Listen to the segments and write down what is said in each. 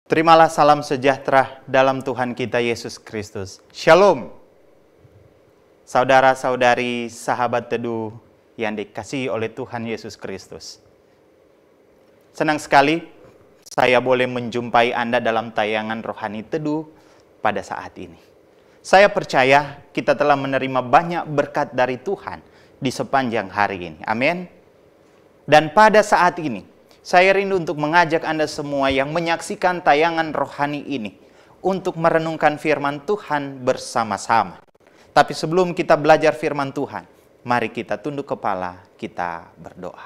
Terimalah salam sejahtera dalam Tuhan kita Yesus Kristus. Shalom. Saudara-saudari, sahabat teduh yang dikasihi oleh Tuhan Yesus Kristus. Senang sekali saya boleh menjumpai Anda dalam tayangan Rohani Teduh pada saat ini. Saya percaya kita telah menerima banyak berkat dari Tuhan di sepanjang hari ini. Amin. Dan pada saat ini, saya rindu untuk mengajak Anda semua yang menyaksikan tayangan rohani ini untuk merenungkan firman Tuhan bersama-sama. Tapi sebelum kita belajar firman Tuhan, mari kita tunduk kepala, kita berdoa.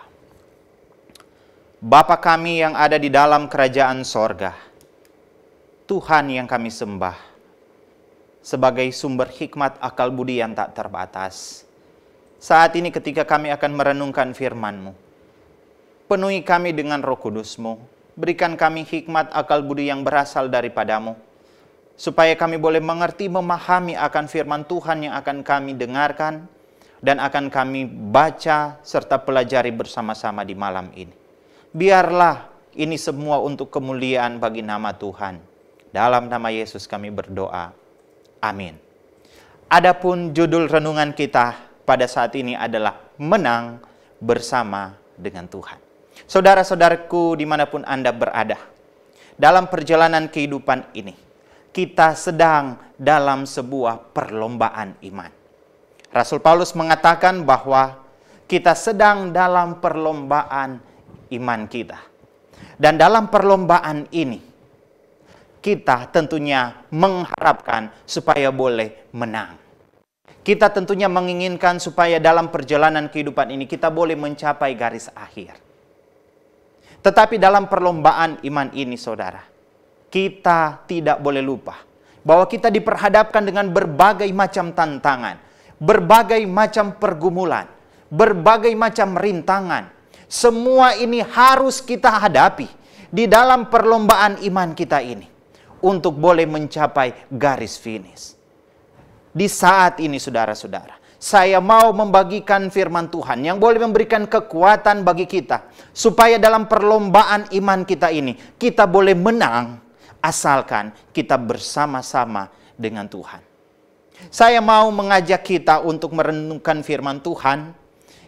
Bapa kami yang ada di dalam kerajaan sorga, Tuhan yang kami sembah, sebagai sumber hikmat akal budi yang tak terbatas. Saat ini ketika kami akan merenungkan firman-Mu, penuhi kami dengan Roh Kudus-Mu. Berikan kami hikmat akal budi yang berasal daripada-Mu, supaya kami boleh mengerti, memahami akan firman Tuhan yang akan kami dengarkan dan akan kami baca serta pelajari bersama-sama di malam ini. Biarlah ini semua untuk kemuliaan bagi nama Tuhan. Dalam nama Yesus kami berdoa. Amin. Adapun judul renungan kita pada saat ini adalah menang bersama dengan Tuhan. Saudara-saudaraku dimanapun Anda berada, dalam perjalanan kehidupan ini, kita sedang dalam sebuah perlombaan iman. Rasul Paulus mengatakan bahwa kita sedang dalam perlombaan iman kita. Dan dalam perlombaan ini, kita tentunya mengharapkan supaya boleh menang. Kita tentunya menginginkan supaya dalam perjalanan kehidupan ini kita boleh mencapai garis akhir. Tetapi dalam perlombaan iman ini, saudara, kita tidak boleh lupa bahwa kita diperhadapkan dengan berbagai macam tantangan, berbagai macam pergumulan, berbagai macam rintangan. Semua ini harus kita hadapi di dalam perlombaan iman kita ini untuk boleh mencapai garis finish. Di saat ini, saudara-saudara, saya mau membagikan firman Tuhan yang boleh memberikan kekuatan bagi kita, supaya dalam perlombaan iman kita ini, kita boleh menang, asalkan kita bersama-sama dengan Tuhan. Saya mau mengajak kita untuk merenungkan firman Tuhan,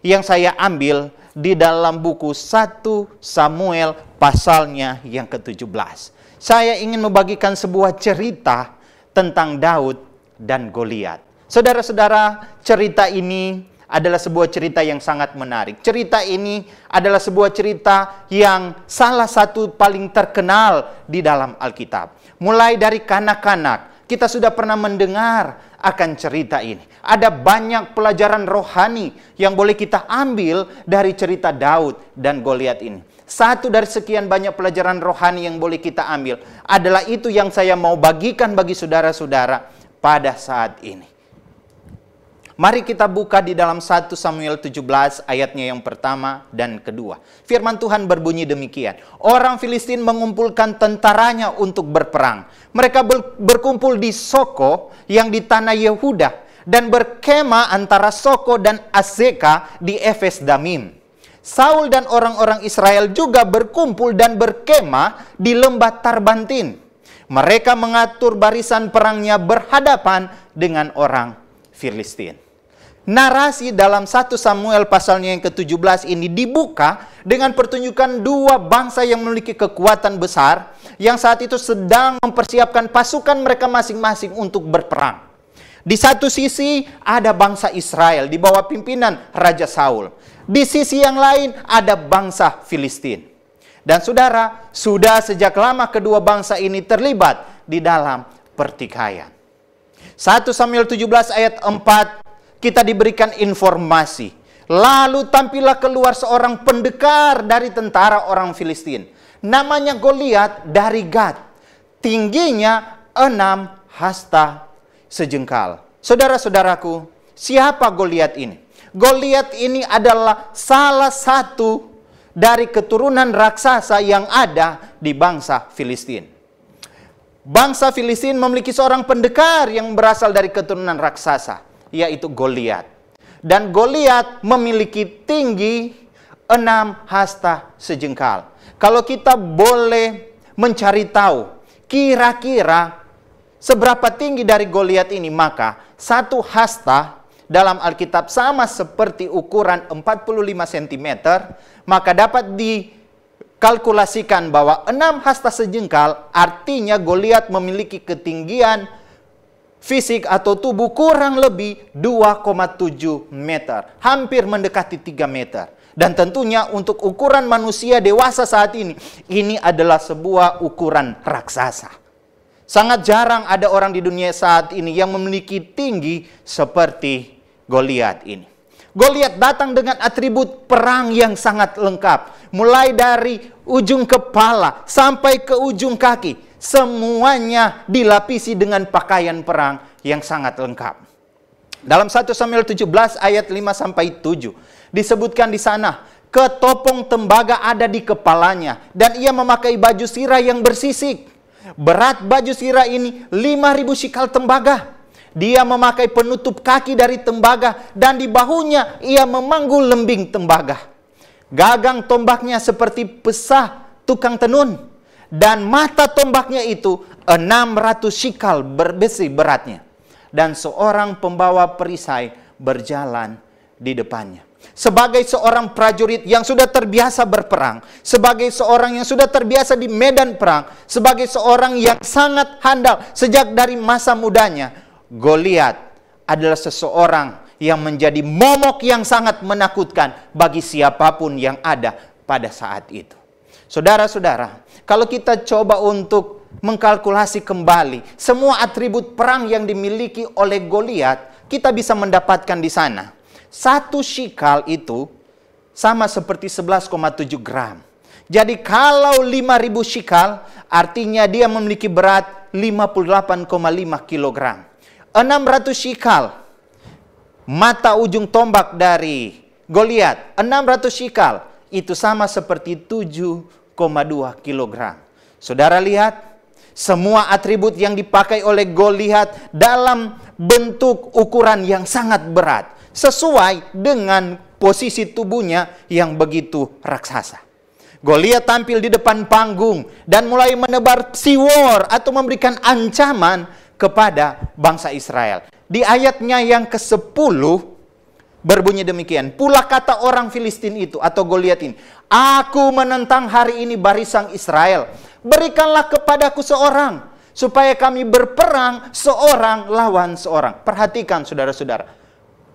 yang saya ambil di dalam buku 1 Samuel pasalnya yang ke-17. Saya ingin membagikan sebuah cerita tentang Daud dan Goliat. Saudara-saudara, cerita ini adalah sebuah cerita yang sangat menarik. Cerita ini adalah sebuah cerita yang salah satu paling terkenal di dalam Alkitab. Mulai dari kanak-kanak, kita sudah pernah mendengar akan cerita ini. Ada banyak pelajaran rohani yang boleh kita ambil dari cerita Daud dan Goliat ini. Satu dari sekian banyak pelajaran rohani yang boleh kita ambil adalah itu yang saya mau bagikan bagi saudara-saudara pada saat ini. Mari kita buka di dalam 1 Samuel 17 ayatnya yang pertama dan kedua. Firman Tuhan berbunyi demikian. Orang Filistin mengumpulkan tentaranya untuk berperang. Mereka berkumpul di Soko yang di tanah Yehuda dan berkemah antara Soko dan Azeka di Efes Damim. Saul dan orang-orang Israel juga berkumpul dan berkemah di lembah Tarbantin. Mereka mengatur barisan perangnya berhadapan dengan orang Filistin. Narasi dalam 1 Samuel pasalnya yang ke-17 ini dibuka dengan pertunjukan dua bangsa yang memiliki kekuatan besar yang saat itu sedang mempersiapkan pasukan mereka masing-masing untuk berperang. Di satu sisi ada bangsa Israel di bawah pimpinan Raja Saul. Di sisi yang lain ada bangsa Filistin. Dan saudara, sudah sejak lama kedua bangsa ini terlibat di dalam pertikaian. 1 Samuel 17 ayat 4 kita diberikan informasi. Lalu tampillah keluar seorang pendekar dari tentara orang Filistin. Namanya Goliat dari Gat. Tingginya 6 hasta sejengkal. Saudara-saudaraku, siapa Goliat ini? Goliat ini adalah salah satu dari keturunan raksasa yang ada di bangsa Filistin. Bangsa Filistin memiliki seorang pendekar yang berasal dari keturunan raksasa, yaitu Goliat. Dan Goliat memiliki tinggi 6 hasta sejengkal. Kalau kita boleh mencari tahu Kira-kira seberapa tinggi dari Goliat ini? Maka satu hasta dalam Alkitab sama seperti ukuran 45 cm, maka dapat dikalkulasikan bahwa 6 hasta sejengkal artinya Goliat memiliki ketinggian fisik atau tubuh kurang lebih 2,7 meter. Hampir mendekati 3 meter. Dan tentunya untuk ukuran manusia dewasa saat ini adalah sebuah ukuran raksasa. Sangat jarang ada orang di dunia saat ini yang memiliki tinggi seperti Goliat ini. Goliat datang dengan atribut perang yang sangat lengkap. Mulai dari ujung kepala sampai ke ujung kaki. Semuanya dilapisi dengan pakaian perang yang sangat lengkap. Dalam 1 Samuel 17 ayat 5-7 disebutkan di sana, ketopong tembaga ada di kepalanya dan ia memakai baju sirah yang bersisik. Berat baju sirah ini 5.000 shikal tembaga. Dia memakai penutup kaki dari tembaga dan di bahunya ia memanggul lembing tembaga. Gagang tombaknya seperti pesah tukang tenun. Dan mata tombaknya itu 600 shikal berbesi beratnya. Dan seorang pembawa perisai berjalan di depannya. Sebagai seorang prajurit yang sudah terbiasa berperang, sebagai seorang yang sudah terbiasa di medan perang, sebagai seorang yang sangat handal sejak dari masa mudanya, Goliat adalah seseorang yang menjadi momok yang sangat menakutkan bagi siapapun yang ada pada saat itu. Saudara-saudara, kalau kita coba untuk mengkalkulasi kembali semua atribut perang yang dimiliki oleh Goliat, kita bisa mendapatkan di sana. 1 shikal itu sama seperti 11,7 gram. Jadi kalau 5.000 shikal, artinya dia memiliki berat 58,5 kilogram. 600 shikal, mata ujung tombak dari Goliat, 600 shikal, itu sama seperti 7,2 kilogram. Saudara lihat, semua atribut yang dipakai oleh Goliat dalam bentuk ukuran yang sangat berat, sesuai dengan posisi tubuhnya yang begitu raksasa. Goliat tampil di depan panggung dan mulai menebar siwor atau memberikan ancaman kepada bangsa Israel. Di ayatnya yang ke-10 berbunyi demikian, pula kata orang Filistin itu atau Goliat ini, aku menentang hari ini barisan Israel. Berikanlah kepadaku seorang, supaya kami berperang seorang lawan seorang. Perhatikan saudara-saudara,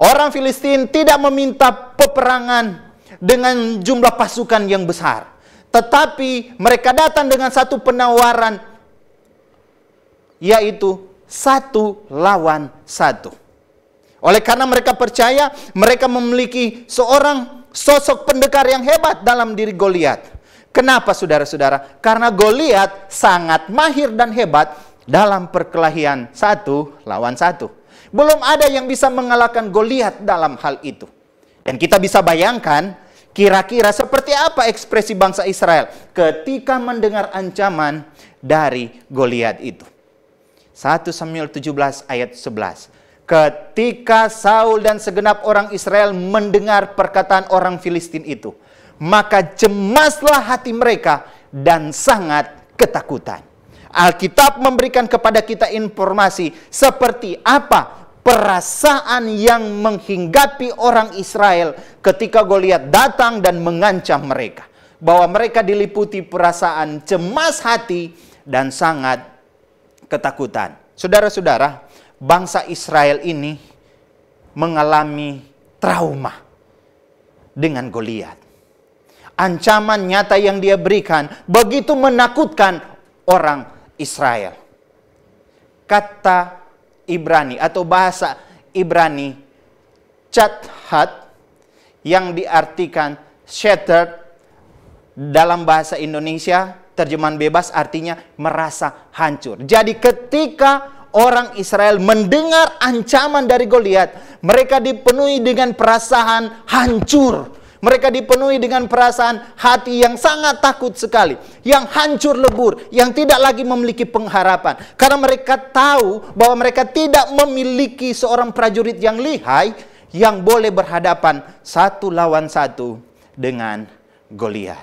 orang Filistin tidak meminta peperangan dengan jumlah pasukan yang besar. Tetapi mereka datang dengan satu penawaran, yaitu 1 lawan 1. Oleh karena mereka percaya mereka memiliki seorang sosok pendekar yang hebat dalam diri Goliat. Kenapa saudara-saudara? Karena Goliat sangat mahir dan hebat dalam perkelahian 1 lawan 1. Belum ada yang bisa mengalahkan Goliat dalam hal itu. Dan kita bisa bayangkan kira-kira seperti apa ekspresi bangsa Israel ketika mendengar ancaman dari Goliat itu. 1 Samuel 17 ayat 11. Ketika Saul dan segenap orang Israel mendengar perkataan orang Filistin itu, maka cemaslah hati mereka dan sangat ketakutan. Alkitab memberikan kepada kita informasi seperti apa perasaan yang menghinggapi orang Israel ketika Goliat datang dan mengancam mereka. Bahwa mereka diliputi perasaan cemas hati dan sangat ketakutan. Saudara-saudara, bangsa Israel ini mengalami trauma dengan Goliat. Ancaman nyata yang dia berikan begitu menakutkan orang Israel. Kata Ibrani atau bahasa Ibrani Chahat yang diartikan shattered dalam bahasa Indonesia terjemahan bebas artinya merasa hancur. Jadi ketika orang Israel mendengar ancaman dari Goliat, mereka dipenuhi dengan perasaan hancur. Mereka dipenuhi dengan perasaan hati yang sangat takut sekali, yang hancur lebur, yang tidak lagi memiliki pengharapan. Karena mereka tahu bahwa mereka tidak memiliki seorang prajurit yang lihai yang boleh berhadapan 1 lawan 1 dengan Goliat.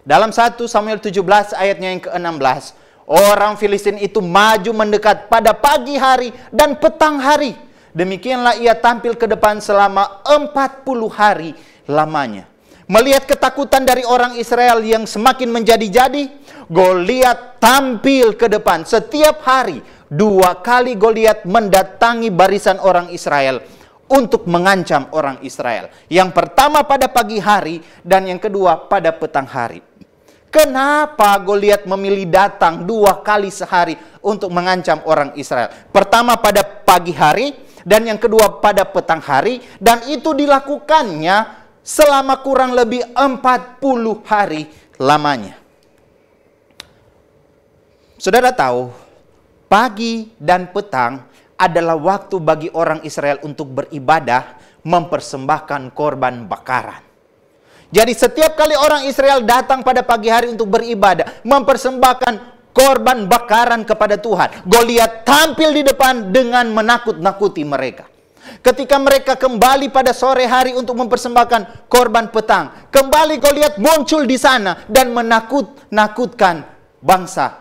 Dalam 1 Samuel 17 ayatnya yang ke-16, Orang Filistin itu maju mendekat pada pagi hari dan petang hari. Demikianlah ia tampil ke depan selama 40 hari lamanya. Melihat ketakutan dari orang Israel yang semakin menjadi-jadi, Goliat tampil ke depan setiap hari. 2 kali Goliat mendatangi barisan orang Israel untuk mengancam orang Israel. Yang pertama pada pagi hari dan yang kedua pada petang hari. Kenapa Goliat memilih datang 2 kali sehari untuk mengancam orang Israel? Pertama pada pagi hari dan yang kedua pada petang hari. Dan itu dilakukannya selama kurang lebih 40 hari lamanya. Saudara tahu, pagi dan petang adalah waktu bagi orang Israel untuk beribadah, mempersembahkan korban bakaran. Jadi setiap kali orang Israel datang pada pagi hari untuk beribadah, mempersembahkan korban bakaran kepada Tuhan, Goliat tampil di depan dengan menakut-nakuti mereka. Ketika mereka kembali pada sore hari untuk mempersembahkan korban petang, kembali Goliat muncul di sana dan menakut-nakutkan bangsa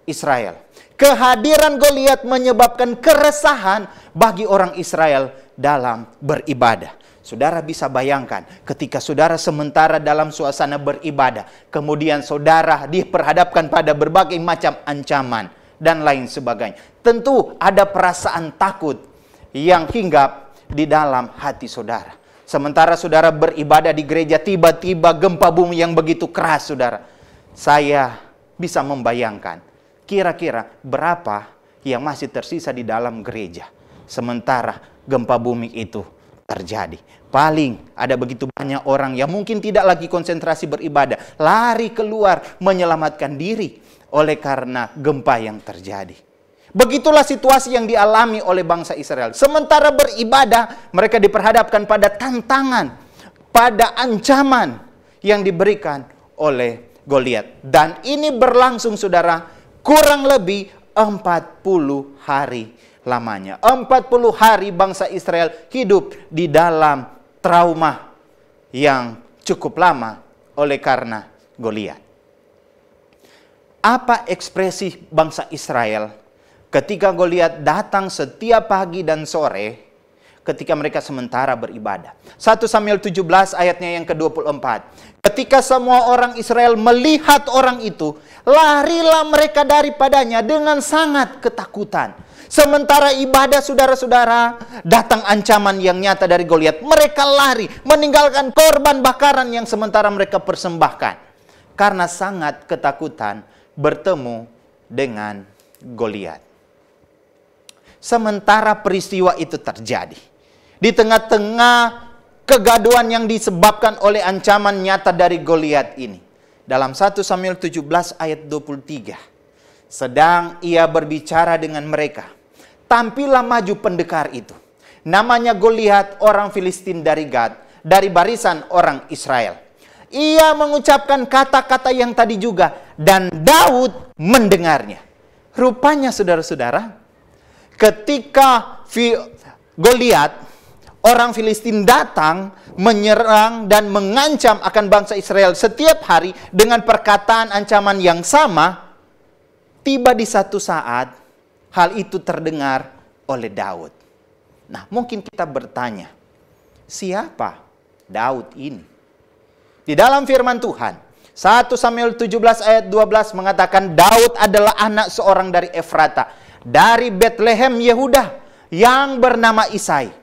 Israel. Kehadiran Goliat menyebabkan keresahan bagi orang Israel dalam beribadah. Saudara bisa bayangkan ketika saudara sementara dalam suasana beribadah, kemudian saudara diperhadapkan pada berbagai macam ancaman dan lain sebagainya. Tentu ada perasaan takut yang hinggap di dalam hati saudara. Sementara saudara beribadah di gereja, tiba-tiba gempa bumi yang begitu keras, saudara. Saya bisa membayangkan kira-kira berapa yang masih tersisa di dalam gereja sementara gempa bumi itu terjadi. Paling ada begitu banyak orang yang mungkin tidak lagi konsentrasi beribadah, lari keluar menyelamatkan diri oleh karena gempa yang terjadi. Begitulah situasi yang dialami oleh bangsa Israel. Sementara beribadah, mereka diperhadapkan pada tantangan, pada ancaman yang diberikan oleh Goliat. Dan ini berlangsung, saudara, kurang lebih 40 hari lamanya. 40 hari bangsa Israel hidup di dalam trauma yang cukup lama oleh karena Goliat. Apa ekspresi bangsa Israel ketika Goliat datang setiap pagi dan sore ketika mereka sementara beribadah? 1 Samuel 17 ayatnya yang ke-24. Ketika semua orang Israel melihat orang itu, larilah mereka daripadanya dengan sangat ketakutan. Sementara ibadah, saudara-saudara, datang ancaman yang nyata dari Goliat. Mereka lari, meninggalkan korban bakaran yang sementara mereka persembahkan. Karena sangat ketakutan bertemu dengan Goliat. Sementara peristiwa itu terjadi, di tengah-tengah kegaduhan yang disebabkan oleh ancaman nyata dari Goliat ini. Dalam 1 Samuel 17 ayat 23. Sedang ia berbicara dengan mereka, tampillah maju pendekar itu. Namanya Goliat, orang Filistin dari Gad, dari barisan orang Israel. Ia mengucapkan kata-kata yang tadi juga, dan Daud mendengarnya. Rupanya, saudara-saudara, ketika Goliat, orang Filistin datang, menyerang dan mengancam akan bangsa Israel setiap hari dengan perkataan ancaman yang sama, tiba di satu saat, hal itu terdengar oleh Daud. Nah, mungkin kita bertanya, siapa Daud ini? Di dalam firman Tuhan, 1 Samuel 17 ayat 12 mengatakan Daud adalah anak seorang dari Efrata, dari Bethlehem Yehuda, yang bernama Isai.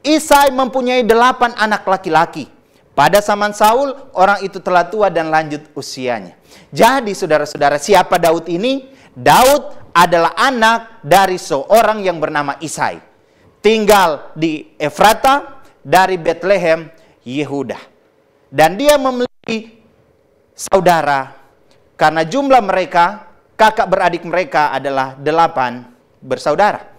Isai mempunyai 8 anak laki-laki. Pada zaman Saul, orang itu telah tua dan lanjut usianya. Jadi saudara-saudara, siapa Daud ini? Daud adalah anak dari seorang yang bernama Isai. Tinggal di Efrata, dari Bethlehem Yehuda. Dan dia memiliki saudara, karena jumlah mereka, kakak beradik mereka adalah 8 bersaudara.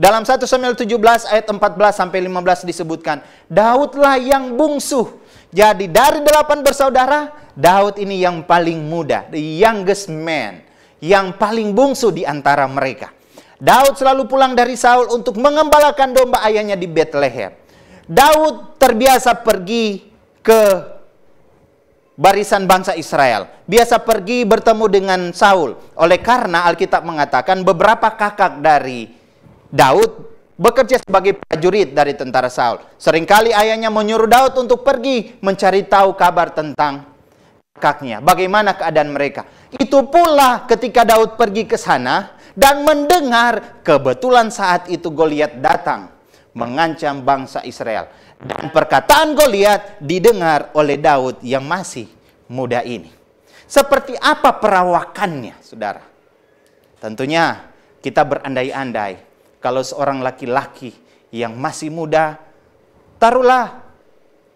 Dalam 1 Samuel 17 ayat 14 sampai 15 disebutkan, Daudlah yang bungsu. Jadi dari 8 bersaudara, Daud ini yang paling muda, the youngest man, yang paling bungsu di antara mereka. Daud selalu pulang dari Saul untuk mengembalakan domba ayahnya di Bethlehem. Daud terbiasa pergi ke barisan bangsa Israel. Biasa pergi bertemu dengan Saul. Oleh karena Alkitab mengatakan beberapa kakak dari Daud bekerja sebagai prajurit dari tentara Saul. Seringkali ayahnya menyuruh Daud untuk pergi mencari tahu kabar tentang kakaknya. Bagaimana keadaan mereka. Itu pula ketika Daud pergi ke sana dan mendengar, kebetulan saat itu Goliat datang mengancam bangsa Israel. Dan perkataan Goliat didengar oleh Daud yang masih muda ini. Seperti apa perawakannya, saudara? Tentunya kita berandai-andai kalau seorang laki-laki yang masih muda, taruhlah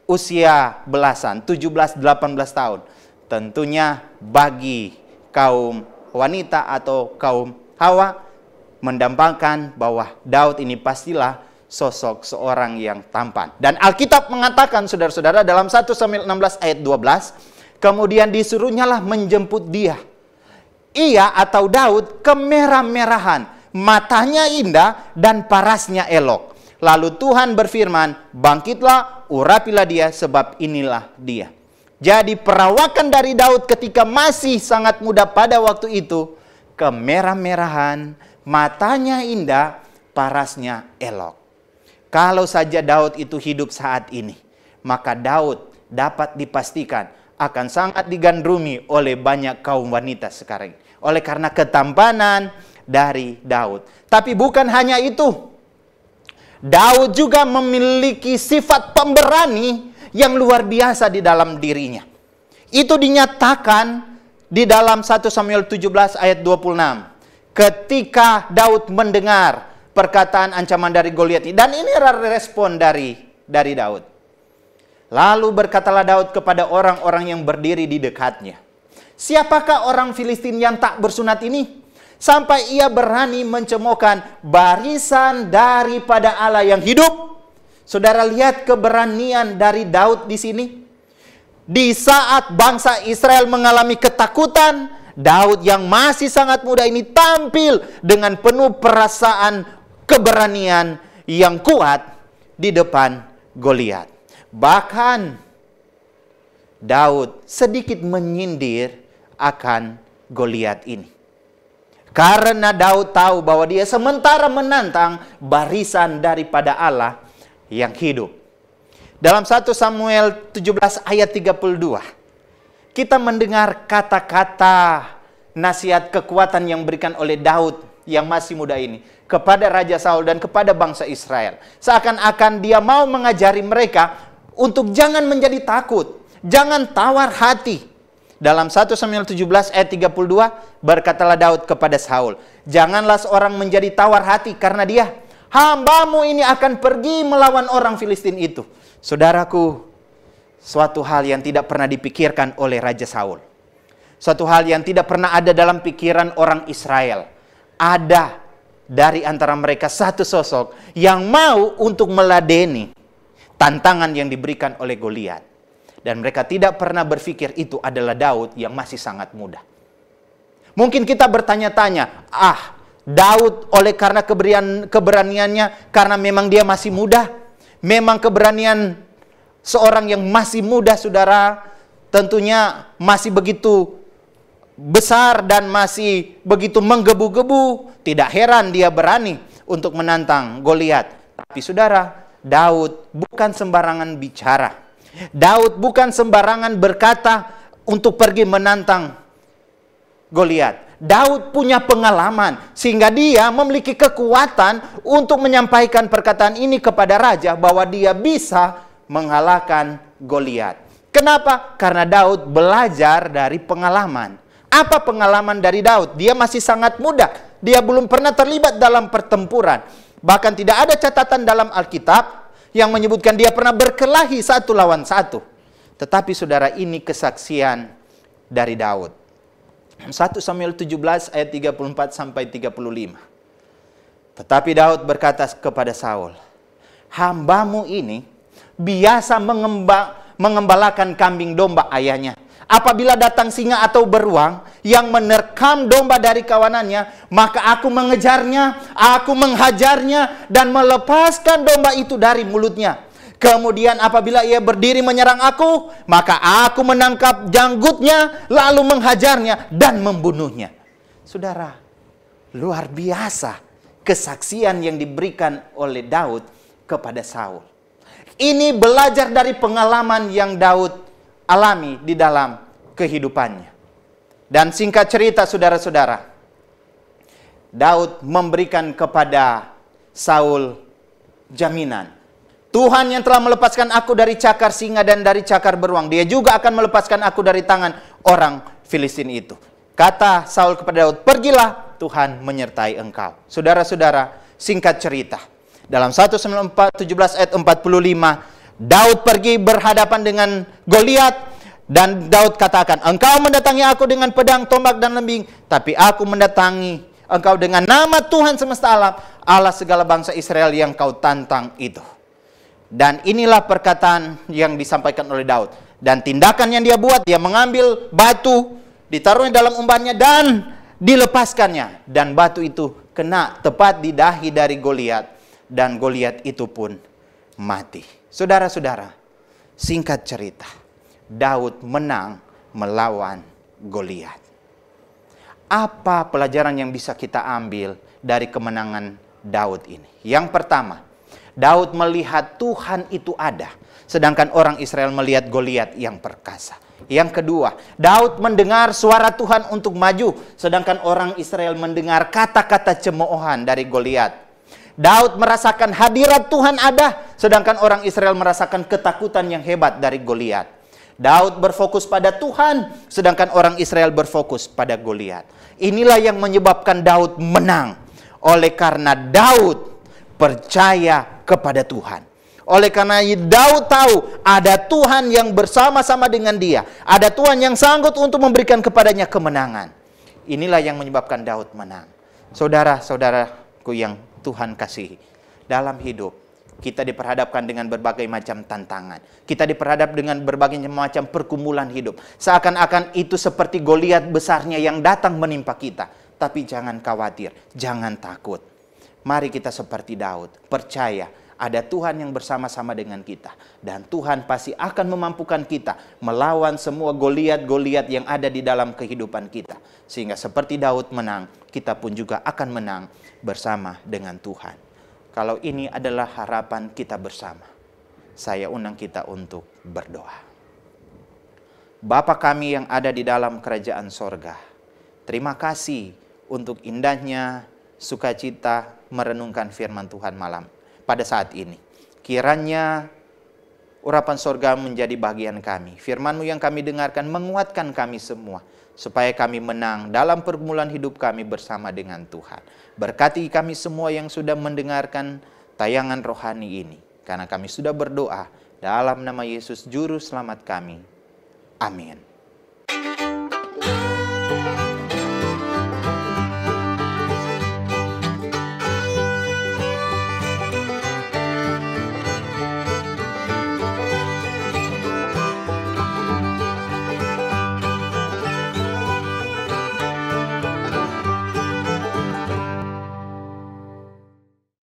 usia belasan, 17-18 tahun. Tentunya bagi kaum wanita atau kaum Hawa mendampakkan bahwa Daud ini pastilah sosok seorang yang tampan. Dan Alkitab mengatakan, saudara-saudara, dalam 1 Samuel 16 ayat 12, kemudian disuruhnyalah menjemput dia. Ia atau Daud kemerah-merahan, matanya indah dan parasnya elok. Lalu Tuhan berfirman, bangkitlah, urapilah dia, sebab inilah dia. Jadi perawakan dari Daud ketika masih sangat muda pada waktu itu, kemerah-merahan, matanya indah, parasnya elok. Kalau saja Daud itu hidup saat ini, maka Daud dapat dipastikan akan sangat digandrungi oleh banyak kaum wanita sekarang. Oleh karena ketampanan dari Daud. Tapi bukan hanya itu. Daud juga memiliki sifat pemberani yang luar biasa di dalam dirinya. Itu dinyatakan di dalam 1 Samuel 17 ayat 26. Ketika Daud mendengar perkataan ancaman dari Goliat ini. Dan ini respon dari Daud. Lalu berkatalah Daud kepada orang-orang yang berdiri di dekatnya. Siapakah orang Filistin yang tak bersunat ini? Sampai ia berani mencemoohkan barisan daripada Allah yang hidup. Saudara lihat keberanian dari Daud di sini. Di saat bangsa Israel mengalami ketakutan, Daud yang masih sangat muda ini tampil dengan penuh perasaan keberanian yang kuat di depan Goliat. Bahkan Daud sedikit menyindir akan Goliat ini. Karena Daud tahu bahwa dia sementara menantang barisan daripada Allah yang hidup. Dalam 1 Samuel 17 ayat 32, kita mendengar kata-kata nasihat kekuatan yang diberikan oleh Daud yang masih muda ini kepada Raja Saul dan kepada bangsa Israel. Seakan-akan dia mau mengajari mereka untuk jangan menjadi takut, jangan tawar hati. Dalam 1 Samuel 17 ayat 32, berkatalah Daud kepada Saul, janganlah seorang menjadi tawar hati karena dia, hambamu ini akan pergi melawan orang Filistin itu. Saudaraku, suatu hal yang tidak pernah dipikirkan oleh Raja Saul. Suatu hal yang tidak pernah ada dalam pikiran orang Israel. Ada dari antara mereka satu sosok yang mau untuk meladeni tantangan yang diberikan oleh Goliat. Dan mereka tidak pernah berpikir itu adalah Daud yang masih sangat muda. Mungkin kita bertanya-tanya, Daud oleh karena keberaniannya, karena memang dia masih muda. Memang keberanian seorang yang masih muda, saudara, tentunya masih begitu besar dan masih begitu menggebu-gebu. Tidak heran dia berani untuk menantang Goliat. Tapi saudara, Daud bukan sembarangan bicara. Daud bukan sembarangan berkata untuk pergi menantang Goliat. Daud punya pengalaman sehingga dia memiliki kekuatan untuk menyampaikan perkataan ini kepada raja bahwa dia bisa mengalahkan Goliat. Kenapa? Karena Daud belajar dari pengalaman. Apa pengalaman dari Daud? Dia masih sangat muda. Dia belum pernah terlibat dalam pertempuran. Bahkan tidak ada catatan dalam Alkitab yang menyebutkan dia pernah berkelahi satu lawan satu. Tetapi saudara, ini kesaksian dari Daud. 1 Samuel 17 ayat 34 sampai 35. Tetapi Daud berkata kepada Saul, hambamu ini biasa mengembalakan kambing domba ayahnya. Apabila datang singa atau beruang yang menerkam domba dari kawanannya, maka aku mengejarnya, aku menghajarnya dan melepaskan domba itu dari mulutnya. Kemudian apabila ia berdiri menyerang aku, maka aku menangkap janggutnya, lalu menghajarnya dan membunuhnya. Saudara, luar biasa kesaksian yang diberikan oleh Daud kepada Saul. Ini belajar dari pengalaman yang Daud alami di dalam kehidupannya. Dan singkat cerita, saudara-saudara, Daud memberikan kepada Saul jaminan. Tuhan yang telah melepaskan aku dari cakar singa dan dari cakar beruang, Dia juga akan melepaskan aku dari tangan orang Filistin itu. Kata Saul kepada Daud, pergilah, Tuhan menyertai engkau. Saudara-saudara, singkat cerita, dalam 1 Samuel 17 ayat 45, Daud pergi berhadapan dengan Goliat, dan Daud katakan, engkau mendatangi aku dengan pedang, tombak, dan lembing, tapi aku mendatangi engkau dengan nama Tuhan semesta alam, Allah segala bangsa Israel yang kau tantang itu. Dan inilah perkataan yang disampaikan oleh Daud. Dan tindakan yang dia buat, dia mengambil batu, ditaruhnya dalam umbannya dan dilepaskannya. Dan batu itu kena tepat di dahi dari Goliat. Dan Goliat itu pun mati. Saudara-saudara, singkat cerita, Daud menang melawan Goliat. Apa pelajaran yang bisa kita ambil dari kemenangan Daud ini? Yang pertama, Daud melihat Tuhan itu ada, sedangkan orang Israel melihat Goliat yang perkasa. Yang kedua, Daud mendengar suara Tuhan untuk maju, sedangkan orang Israel mendengar kata-kata cemoohan dari Goliat. Daud merasakan hadirat Tuhan ada, sedangkan orang Israel merasakan ketakutan yang hebat dari Goliat. Daud berfokus pada Tuhan, sedangkan orang Israel berfokus pada Goliat. Inilah yang menyebabkan Daud menang, oleh karena Daud percaya kepada Tuhan. Oleh karena Daud tahu ada Tuhan yang bersama-sama dengan dia. Ada Tuhan yang sanggup untuk memberikan kepadanya kemenangan. Inilah yang menyebabkan Daud menang. Saudara-saudaraku yang Tuhan kasihi, dalam hidup kita diperhadapkan dengan berbagai macam tantangan. Kita diperhadap dengan berbagai macam pergumulan hidup. Seakan-akan itu seperti Goliat besarnya yang datang menimpa kita. Tapi jangan khawatir, jangan takut. Mari kita seperti Daud, percaya ada Tuhan yang bersama-sama dengan kita. Dan Tuhan pasti akan memampukan kita melawan semua Goliat-Goliat yang ada di dalam kehidupan kita. Sehingga seperti Daud menang, kita pun juga akan menang bersama dengan Tuhan. Kalau ini adalah harapan kita bersama, saya undang kita untuk berdoa. Bapa kami yang ada di dalam kerajaan sorga, terima kasih untuk indahnya sukacita merenungkan firman Tuhan malam pada saat ini. Kiranya urapan sorga menjadi bagian kami. Firman-Mu yang kami dengarkan menguatkan kami semua, supaya kami menang dalam pergumulan hidup kami bersama dengan Tuhan. Berkati kami semua yang sudah mendengarkan tayangan rohani ini, karena kami sudah berdoa dalam nama Yesus Juru Selamat kami. Amin.